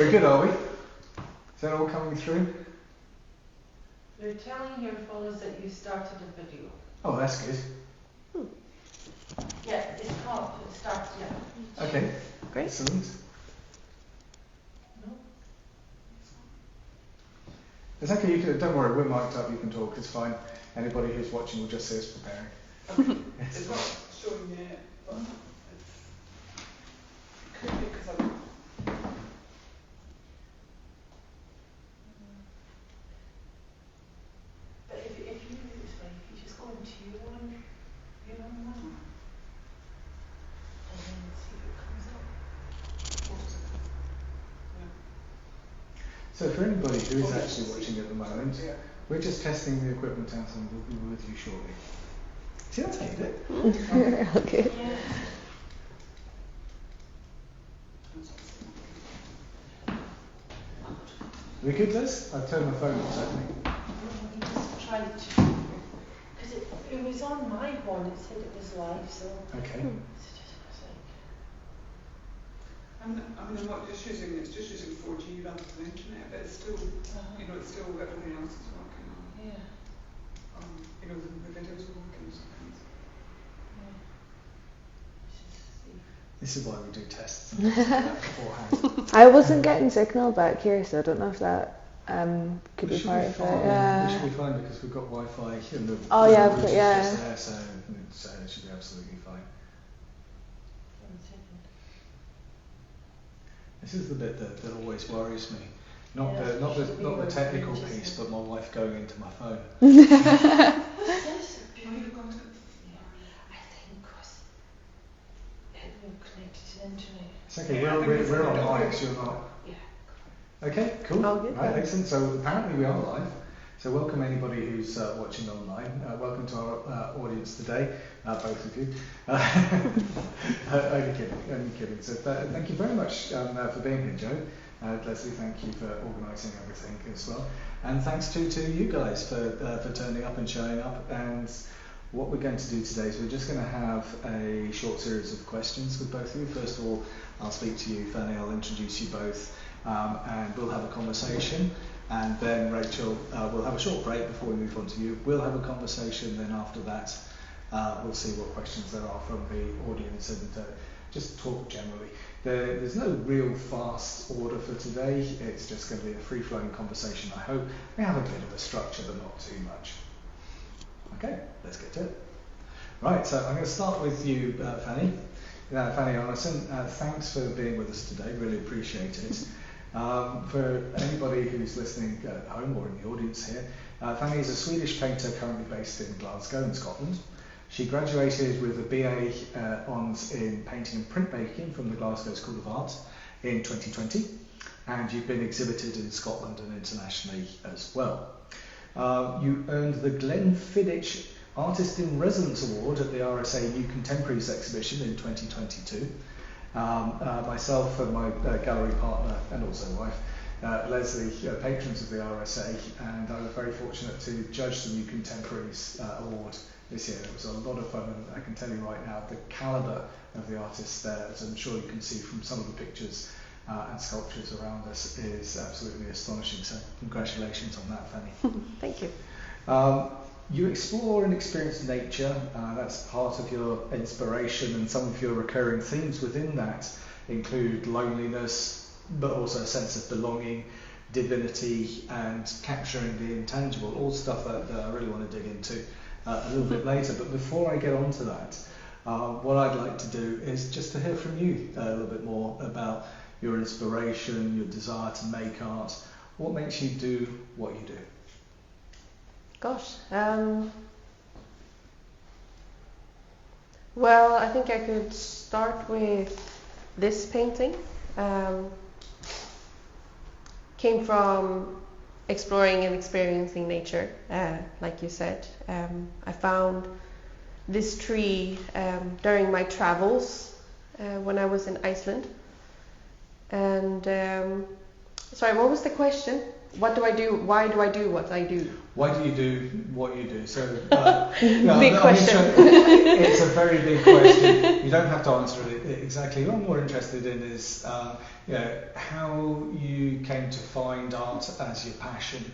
We good, are we? Is that all coming through? You're telling your followers that you started a video. Oh, that's good. Yeah, it's called, it starts, yeah. Okay, Great. excellent. No? It's okay, you can, don't worry, we're mic'd up, you can talk, it's fine. Anybody who's watching will just see us preparing. Okay. It's not showing yet, but it could be because I'm... But if you just go into your own one, and then see if it comes up. So for anybody who is actually watching at the moment, we're just testing the equipment out and we'll be with you shortly. See, that's how you do it. Okay. Yeah. We good, Liz? I've turned my phone off, certainly. You just tried to, because it was on my one, it said it was live, so. Okay. I'm not just using, it's just using 4G rather than internet, but it's still, it's still everything else is working on. Yeah. The videos are working sometimes. This is why we do tests and things like that beforehand. I wasn't getting signal back here, so I don't know if that could be part of it. We should be fine because we've got Wi-Fi and the but just yeah. there, so it should be absolutely fine. This is the bit that always worries me. Not the technical piece, but my wife going into my phone. What's this? I think because we're connected to the internet. It's okay, we're on mic, so you're not. Yeah. Okay, cool. Oh, good. Right, excellent. So apparently we are live. So welcome anybody who's watching online. Welcome to our audience today, both of you. Only kidding. So thank you very much for being here, Joe. Leslie, thank you for organising everything as well. And thanks to you guys for turning up and showing up. And what we're going to do today is we're just going to have a short series of questions with both of you. First of all, I'll speak to you, Fanny. I'll introduce you both, and we'll have a conversation. And then Rachel, we'll have a short break before we move on to you. We'll have a conversation, then after that we'll see what questions there are from the audience and just talk generally. There's no real fast order for today. It's just going to be a free-flowing conversation, I hope. We have a bit of a structure, but not too much. Okay, let's get to it. Right, so I'm going to start with you, Fanny. Fanny Arnesen, thanks for being with us today. Really appreciate it. For anybody who's listening at home or in the audience here, Fanny is a Swedish painter currently based in Glasgow in Scotland. She graduated with a BA Hons in painting and printmaking from the Glasgow School of Art in 2020, and you've been exhibited in Scotland and internationally as well. You earned the Glenfiddich Artist in Residence Award at the RSA New Contemporaries exhibition in 2022. Myself and my gallery partner and also wife, Leslie, patrons of the RSA, and I was very fortunate to judge the New Contemporaries Award this year. It was a lot of fun, and I can tell you right now the calibre of the artists there, as I'm sure you can see from some of the pictures and sculptures around us, is absolutely astonishing. So congratulations on that, Fanny. Thank you. You explore and experience nature, that's part of your inspiration, and some of your recurring themes within that include loneliness, but also a sense of belonging, divinity, and capturing the intangible, all stuff that I really want to dig into a little bit later. But before I get on to that, what I'd like to do is just to hear from you a little bit more about your inspiration, your desire to make art. What makes you do what you do? Gosh. Well, I think I could start with this painting. Came from exploring and experiencing nature, like you said. I found this tree during my travels when I was in Iceland. And sorry, what was the question? what do I do? Why do I do what I do? Why do you do what you do? So, Big question. It's a very big question. You don't have to answer it exactly. What I'm more interested in is how you came to find art as your passion.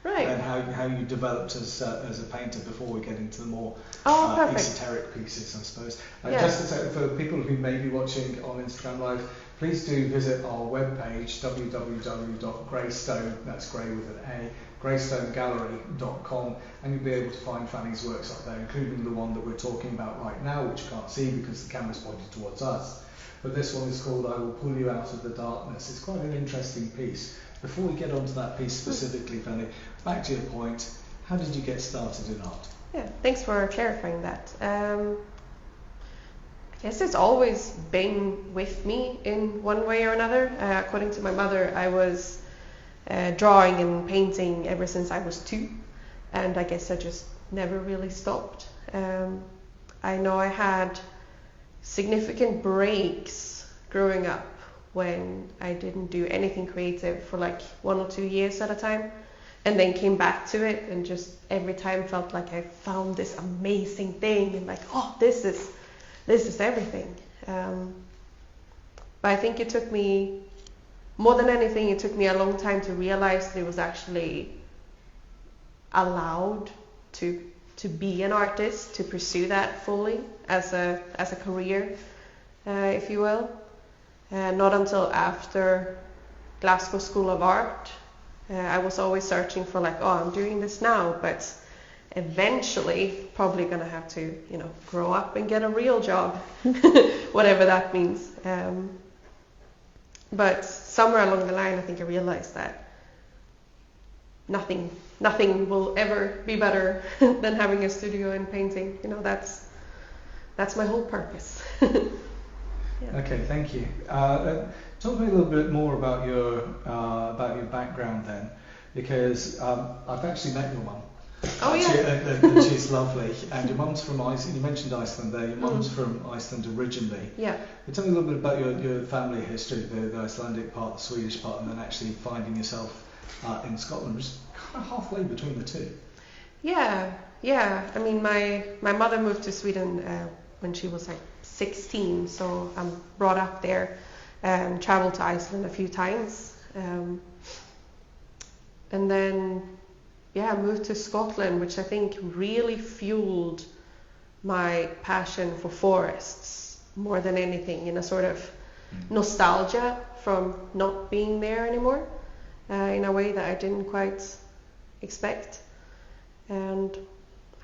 Right. And how you developed as a painter before we get into the more esoteric pieces, I suppose. Just to say, for people who may be watching on Instagram Live, please do visit our webpage, www.Graystone, that's grey with an A, graystonegallery.com, and you'll be able to find Fanny's works up there, including the one that we're talking about right now, which you can't see because the camera's pointed towards us. But this one is called I Will Pull You Out of the Darkness. It's quite an interesting piece. Before we get onto that piece specifically, Fanny, back to your point, how did you get started in art? Yeah, thanks for clarifying that. I guess it's always been with me in one way or another. According to my mother, I was drawing and painting ever since I was 2, and I guess I just never really stopped. I know I had significant breaks growing up when I didn't do anything creative for like 1 or 2 years at a time, and then came back to it and just every time felt like I found this amazing thing and like, oh, this is everything. But I think it took me, more than anything, it took me a long time to realize that it was actually allowed to be an artist, to pursue that fully as a career, if you will. Not until after Glasgow School of Art, I was always searching for like, oh, I'm doing this now, but eventually probably going to have to, grow up and get a real job, whatever that means. But somewhere along the line, I think I realized that nothing will ever be better than having a studio and painting. That's my whole purpose. Yeah. Okay, thank you. Talk to me a little bit more about your background then, because I've actually met your mum. Oh, and she's lovely. And your mum's from Iceland. You mentioned Iceland there. Your mum's from Iceland originally. Yeah. Tell me a little bit about your family history, the Icelandic part, the Swedish part, and then actually finding yourself in Scotland, just kind of halfway between the two. Yeah. I mean, my mother moved to Sweden when she was like 16, so I'm brought up there and traveled to Iceland a few times. And then moved to Scotland, which I think really fueled my passion for forests more than anything, in a sort of nostalgia from not being there anymore, in a way that I didn't quite expect. And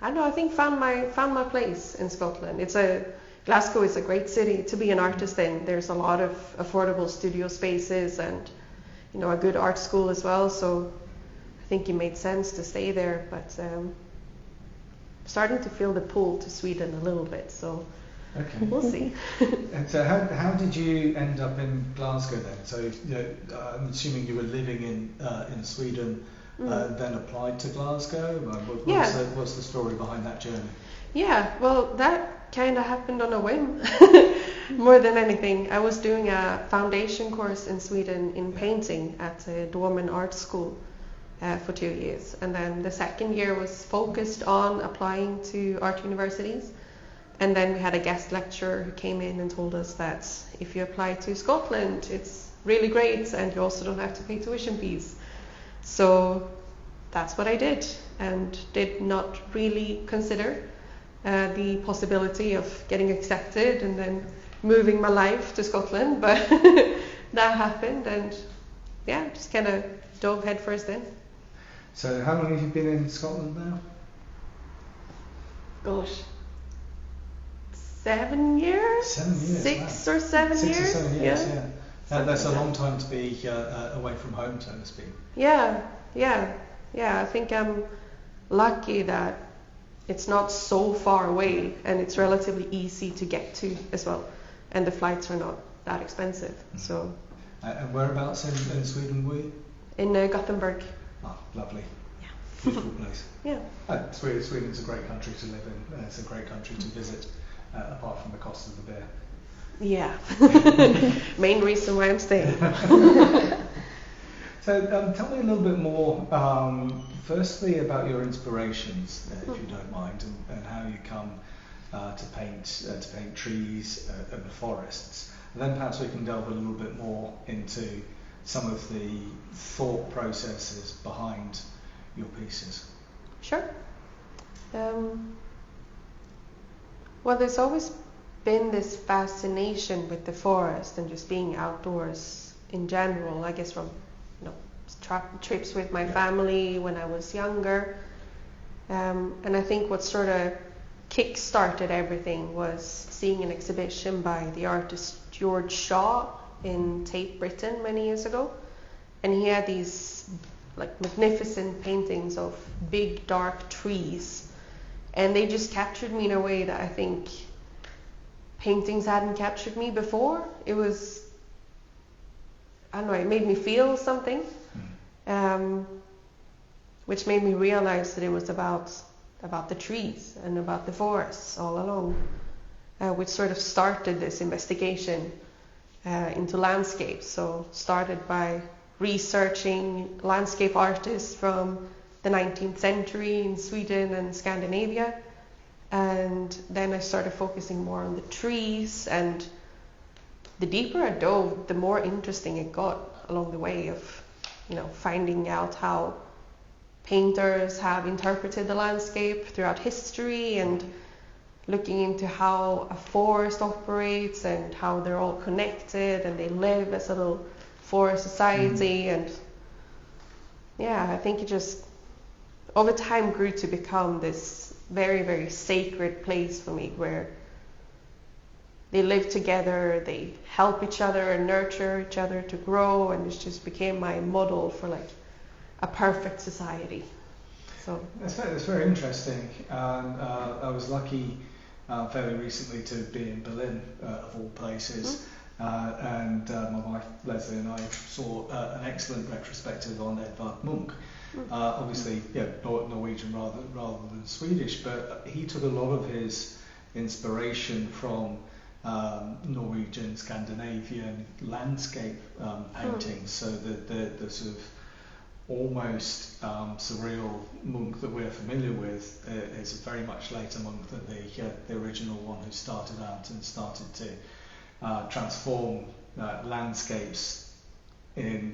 I don't know, I think found my place in Scotland. Glasgow is a great city to be an artist in. There's a lot of affordable studio spaces and a good art school as well, so I think it made sense to stay there, but starting to feel the pull to Sweden a little bit, so okay. We'll see. And so how did you end up in Glasgow then? So I'm assuming you were living in Sweden, then applied to Glasgow? What's the story behind that journey? Yeah, well, that kind of happened on a whim more than anything. I was doing a foundation course in Sweden in painting at the Dorman Art School for 2 years, and then the second year was focused on applying to art universities, and then we had a guest lecturer who came in and told us that if you apply to Scotland, it's really great and you also don't have to pay tuition fees. So that's what I did, and did not really consider the possibility of getting accepted and then moving my life to Scotland, but that happened, and just kind of dove headfirst in. So how long have you been in Scotland now? Gosh, 7 years? 7 years. 6 or 7 years? 6 or 7 years, yeah. That's a long time to be away from home, so to speak. Yeah. I think I'm lucky that it's not so far away, and it's relatively easy to get to as well, and the flights are not that expensive. So. And whereabouts in Sweden were you? In Gothenburg. Oh, lovely. Yeah. Beautiful place. Yeah. Sweden's a great country to live in. It's a great country to visit, apart from the cost of the beer. Yeah. Main reason why I'm staying. So tell me a little bit more, firstly about your inspirations, if you don't mind, and how you come to paint trees and forests. And then perhaps we can delve a little bit more into some of the thought processes behind your pieces. Sure. Well, there's always been this fascination with the forest and just being outdoors in general, I guess from trips with my family when I was younger. And I think what sort of kick-started everything was seeing an exhibition by the artist George Shaw in Tate Britain many years ago. And he had these like magnificent paintings of big dark trees. And they just captured me in a way that I think paintings hadn't captured me before. It was, I don't know, it made me feel something, which made me realize that it was about the trees and about the forests all along, which sort of started this investigation into landscapes. So started by researching landscape artists from the 19th century in Sweden and Scandinavia. And then I started focusing more on the trees, and the deeper I dove, the more interesting it got along the way of, finding out how painters have interpreted the landscape throughout history, and looking into how a forest operates and how they're all connected and they live as a little forest society. And I think it just over time grew to become this very, very sacred place for me, where they live together, they help each other and nurture each other to grow, and it just became my model for like a perfect society. So that's very interesting. I was lucky fairly recently to be in Berlin, of all places, and my wife Leslie and I saw an excellent retrospective on Edvard Munch. Obviously, Norwegian rather than Swedish, but he took a lot of his inspiration from Norwegian, Scandinavian landscape paintings. So the sort of almost surreal Munch that we're familiar with is very much later Munch than the original one who started out and started to transform landscapes in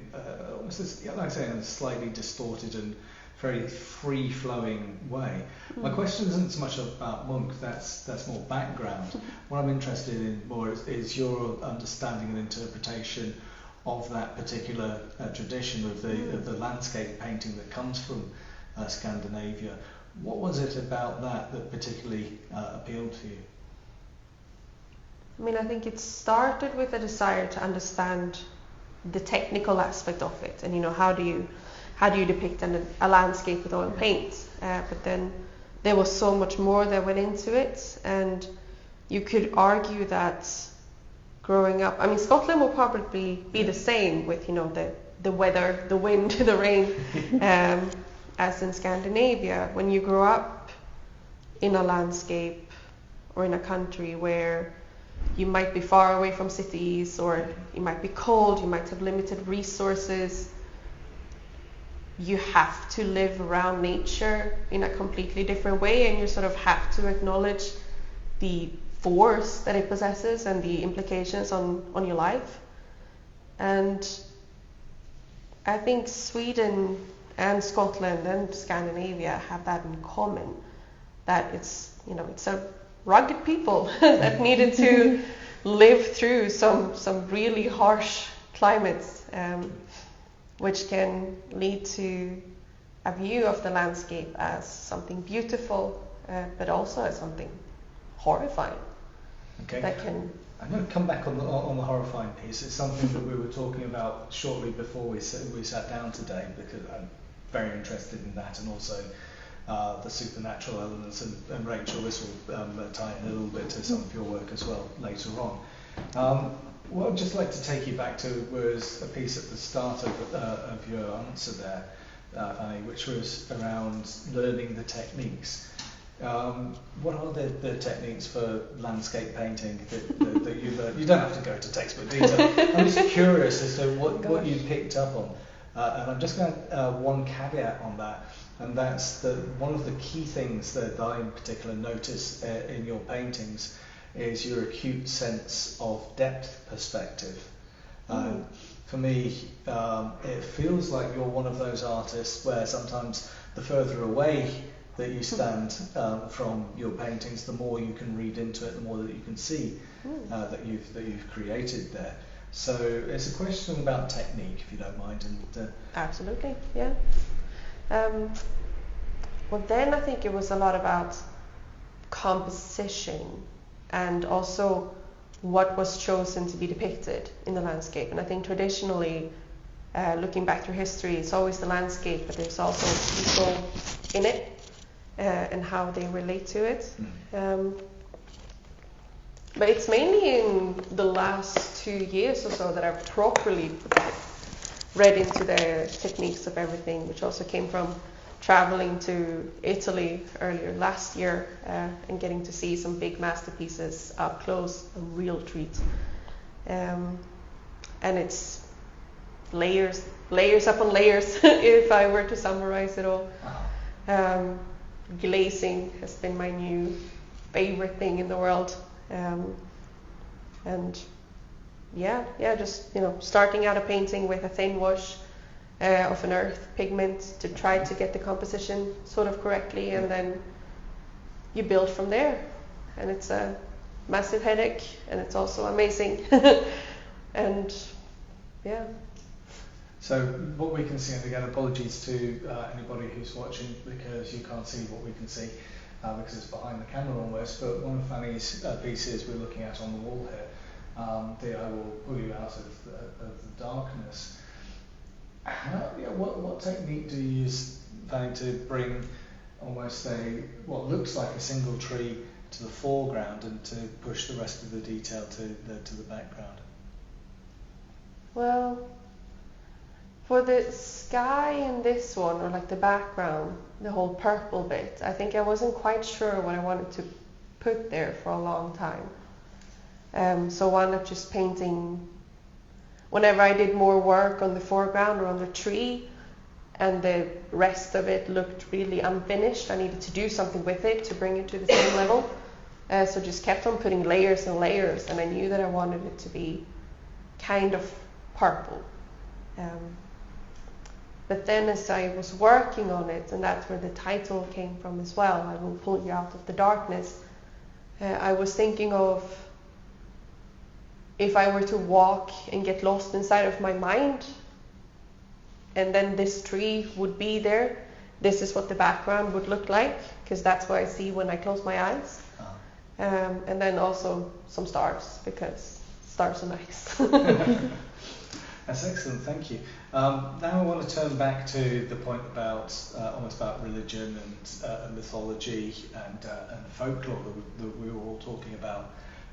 almost, like I say, in a slightly distorted and very free-flowing way. My question isn't so much about Munch, that's more background. What I'm interested in more is your understanding and interpretation of that particular tradition of the landscape painting that comes from Scandinavia. What was it about that particularly appealed to you? I mean, I think it started with a desire to understand the technical aspect of it, and how do you depict a landscape with oil paint? But then there was so much more that went into it, and you could argue that growing up, I mean, Scotland will probably be the same with the weather, the wind, the rain, as in Scandinavia. When you grow up in a landscape or in a country where you might be far away from cities, or you might be cold, you might have limited resources, you have to live around nature in a completely different way, and you sort of have to acknowledge the force that it possesses and the implications on your life. And I think Sweden and Scotland and Scandinavia have that in common, that it's a rugged people that needed to live through some really harsh climates, which can lead to a view of the landscape as something beautiful, but also as something horrifying. Okay. That can. I'm going to come back on the horrifying piece. It's something that we were talking about shortly before we sat down today, because I'm very interested in that, and also the supernatural elements, and Rachel, this will tie in a little bit to some of your work as well later on. What I'd just like to take you back to was a piece at the start of your answer there, Fanny, which was around learning the techniques. What are the techniques for landscape painting that you've learned? You don't have to go into textbook detail. I'm just curious as to what you picked up on And I'm just going to one caveat on that, and that's that one of the key things that I in particular notice in your paintings is your acute sense of depth perspective. For me, it feels like you're one of those artists where sometimes the further away that you stand from your paintings, the more you can read into it, the more that you can see that you've created there. So it's a question about technique, if you don't mind. And Absolutely, yeah. Well, then I think it was a lot about composition and also what was chosen to be depicted in the landscape. And I think traditionally, looking back through history, it's always the landscape, but there's also people in it and how they relate to it. But it's mainly in the last 2 years or so that I've properly read into the techniques of everything, which also came from traveling to Italy earlier last year and getting to see some big masterpieces up close, a real treat. And it's layers upon layers, if I were to summarize it all. Glazing has been my new favorite thing in the world. And just starting out a painting with a thin wash of an earth pigment to try to get the composition sort of correctly, and then you build from there. And it's a massive headache, and it's also amazing. And yeah. So what we can see, and again apologies to anybody who's watching because you can't see what we can see because it's behind the camera almost, but one of Fanny's pieces we're looking at on the wall here, I will pull you out of the darkness. What technique do you use, Fanny, to bring almost what looks like a single tree to the foreground and to push the rest of the detail to the background? Well, for the sky in this one, or like the background, the whole purple bit, I think I wasn't quite sure what I wanted to put there for a long time. So I wound up just painting. Whenever I did more work on the foreground or on the tree, and the rest of it looked really unfinished, I needed to do something with it to bring it to the same level. So just kept on putting layers and layers, and I knew that I wanted it to be kind of purple. But then as I was working on it, and that's where the title came from as well, I will pull you out of the darkness, I was thinking of if I were to walk and get lost inside of my mind, and then this tree would be there, this is what the background would look like, because that's what I see when I close my eyes. And then also some stars, because stars are nice. That's excellent, thank you. Now I want to turn back to the point about almost about religion and mythology and folklore that we were all talking about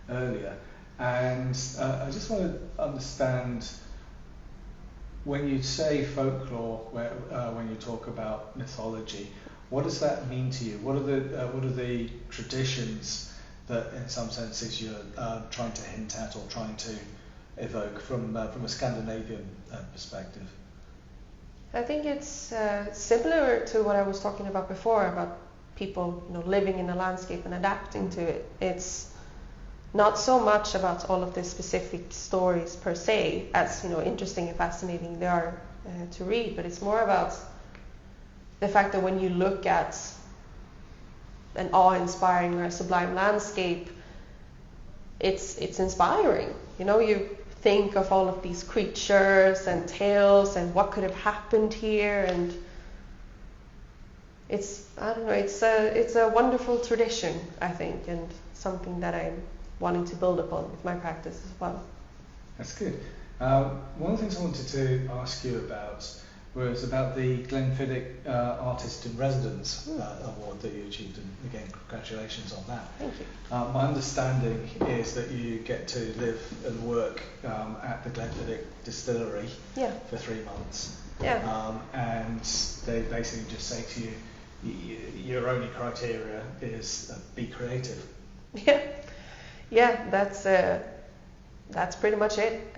earlier. And I just want to understand, when you say folklore, when you talk about mythology, what does that mean to you? What are the traditions that, in some senses, you're trying to hint at or trying to evoke from a Scandinavian perspective? I think it's similar to what I was talking about before, about people living in the landscape and adapting to it. It's not so much about all of the specific stories per se, as interesting and fascinating they are to read, but it's more about the fact that when you look at an awe-inspiring or a sublime landscape, it's inspiring. You think of all of these creatures and tales and what could have happened here, and it's a wonderful tradition, I think, and something that I'm wanting to build upon with my practice as well. That's good. One of the things I wanted to ask you about was about the Glenfiddich Artist in Residence award that you achieved, and again, congratulations on that. Thank you. My understanding is that you get to live and work at the Glenfiddich distillery for 3 months. And they basically just say to you, your only criteria is be creative. Yeah, that's pretty much it.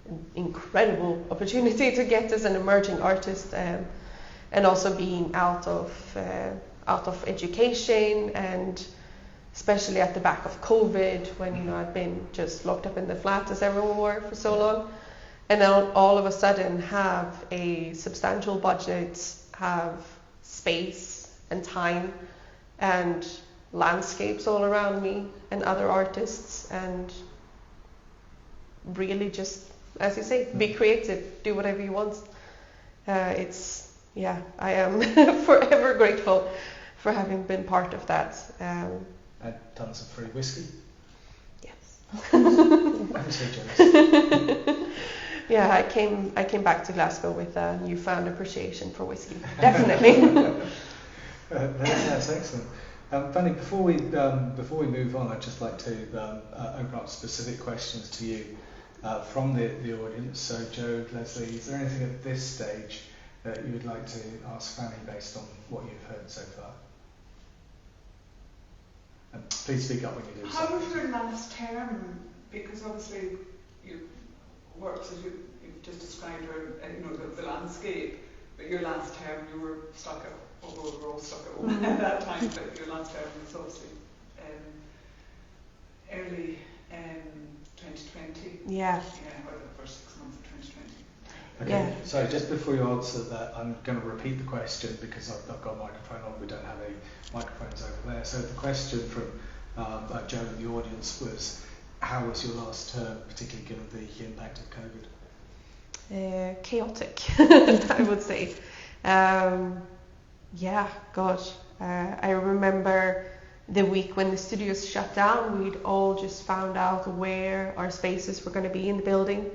an incredible opportunity to get as an emerging artist, and also being out of education, and especially at the back of COVID, when I'd been just locked up in the flat as everyone were for so long, and then all of a sudden have a substantial budget, have space and time and landscapes all around me and other artists, and really just, as you say, be creative, do whatever you want. I am forever grateful for having been part of that. And tons of free whiskey. Yes. I'm so jealous. Yeah, I came back to Glasgow with a newfound appreciation for whiskey. Definitely. That's excellent. Fanny, before we move on, I'd just like to open up specific questions to you from the audience. So, Joe, Leslie, is there anything at this stage that you would like to ask Fanny based on what you've heard so far? And please speak up when you do so. How was your last term? Because obviously your works, as you've just described, are the landscape, but your last term you were stuck at, although we were all stuck at home at that time, but your last term was obviously early 2020. Yeah. Or the first 6 months of 2020. Okay, Yeah. so just before you answer that, I'm going to repeat the question because I've got a microphone on. We don't have any microphones over there. So the question from Joe in the audience was, how was your last term, particularly given the impact of COVID? Chaotic, I would say. I remember the week when the studios shut down, we'd all just found out where our spaces were going to be in the building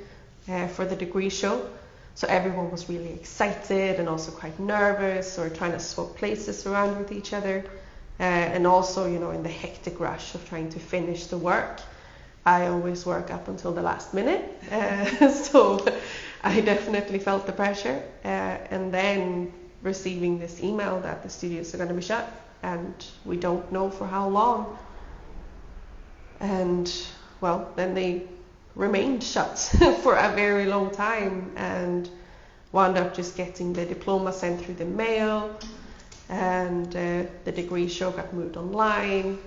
for the degree show. So everyone was really excited and also quite nervous, or trying to swap places around with each other. And also, in the hectic rush of trying to finish the work. I always work up until the last minute, so I definitely felt the pressure. And then receiving this email that the studios are going to be shut, and we don't know for how long. And well, then they remained shut for a very long time, and wound up just getting the diploma sent through the mail, and the degree show got moved online.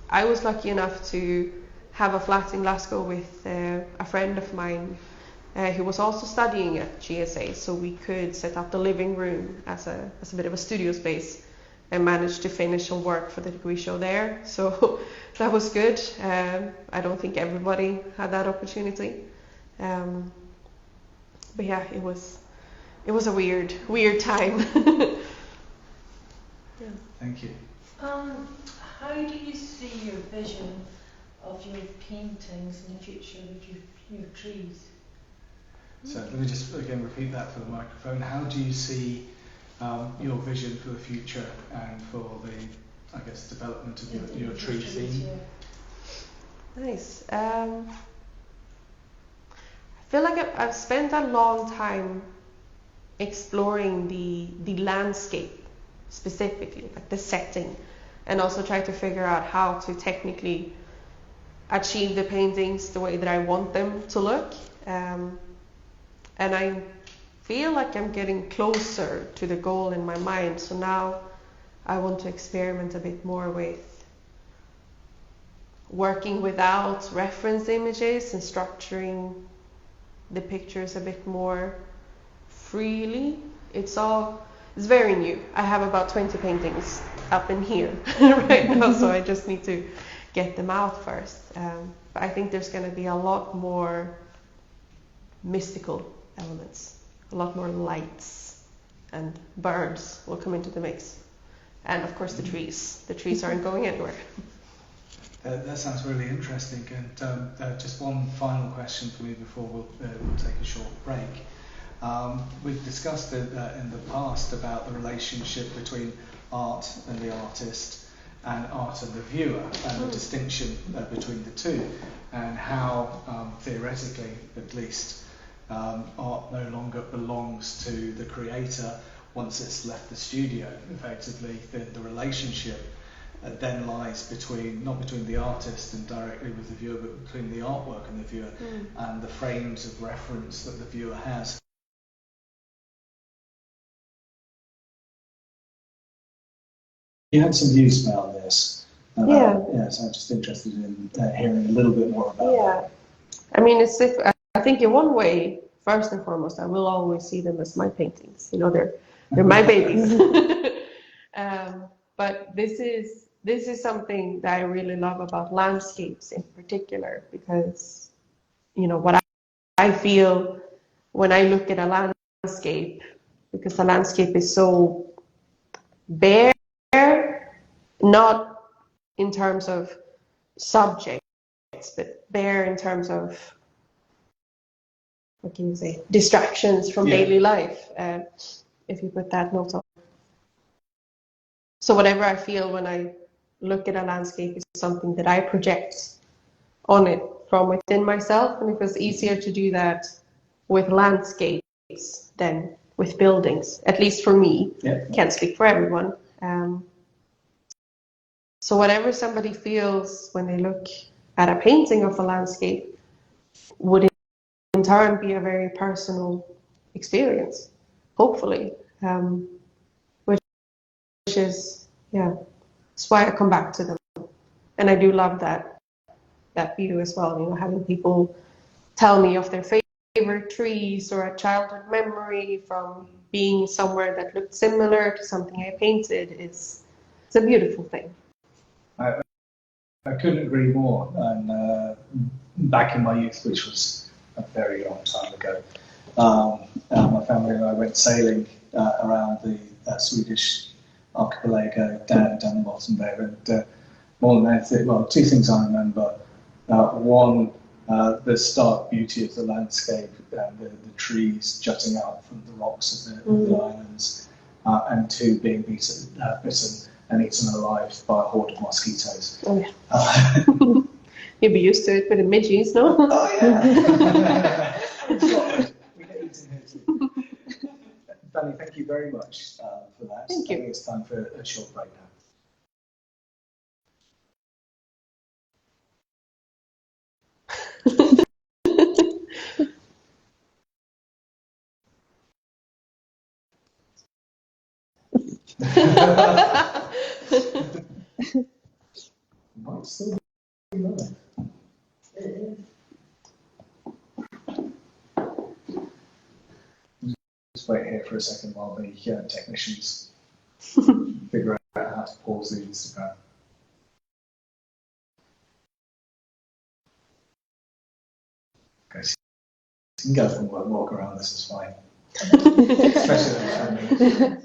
I was lucky enough to have a flat in Glasgow with a friend of mine who was also studying at GSA, so we could set up the living room as a bit of a studio space, and managed to finish some work for the degree show there. So that was good. I don't think everybody had that opportunity. But yeah, it was a weird time. Yeah. Thank you. How do you see your vision of your paintings in the future with your trees? So let me just again repeat that for the microphone. How do you see your vision for the future and for the, development of your tree theme? Nice. I feel like I've spent a long time exploring the landscape specifically, like the setting, and also try to figure out how to technically achieve the paintings the way that I want them to look. And I feel like I'm getting closer to the goal in my mind. So now I want to experiment a bit more with working without reference images and structuring the pictures a bit more freely. It's very new. I have about 20 paintings up in here right now, so I just need to get them out first. But I think there's going to be a lot more mystical elements, a lot more lights, and birds will come into the mix. And of course the trees. The trees aren't going anywhere. That sounds really interesting. And just one final question for me before we'll take a short break. We've discussed in the past about the relationship between art and the artist, and art and the viewer, and the distinction between the two, and how theoretically at least art no longer belongs to the creator once it's left the studio. Effectively, the relationship then lies not between the artist and directly with the viewer, but between the artwork and the viewer, and the frames of reference that the viewer has. You had some views about this. Yeah, so I'm just interested in hearing a little bit more about that. I mean, I think in one way, first and foremost, I will always see them as my paintings. You know, they're my babies. But this is something that I really love about landscapes in particular, because, you know, what I feel when I look at a landscape, because the landscape is so bare, not in terms of subjects, but bare in terms of, what can you say, distractions from daily life, if you put that note on. So whatever I feel when I look at a landscape is something that I project on it from within myself, and it was easier to do that with landscapes than with buildings, at least for me. Can't speak for everyone. So whatever somebody feels when they look at a painting of a landscape would in turn be a very personal experience, hopefully, which is, that's why I come back to them. And I do love that view as well, you know, having people tell me of their favorite trees or a childhood memory from being somewhere that looked similar to something I painted. It's a beautiful thing. I couldn't agree more. And back in my youth, which was a very long time ago, my family and I went sailing around the Swedish archipelago down the bottom there, and more than anything, well, two things I remember. One, the stark beauty of the landscape, the trees jutting out from the rocks of the islands, and two, being bitten and eaten alive by a horde of mosquitoes. Oh, yeah. You'd be used to it with the midges, no? Oh, yeah. We get eaten here too. Fanny, thank you very much for that. Thank you. I think it's time for a short break now. Might still be live. Just wait here for a second while the technicians figure out how to pause the Instagram. Okay, so you can go for a walk around, this is fine. Especially for me.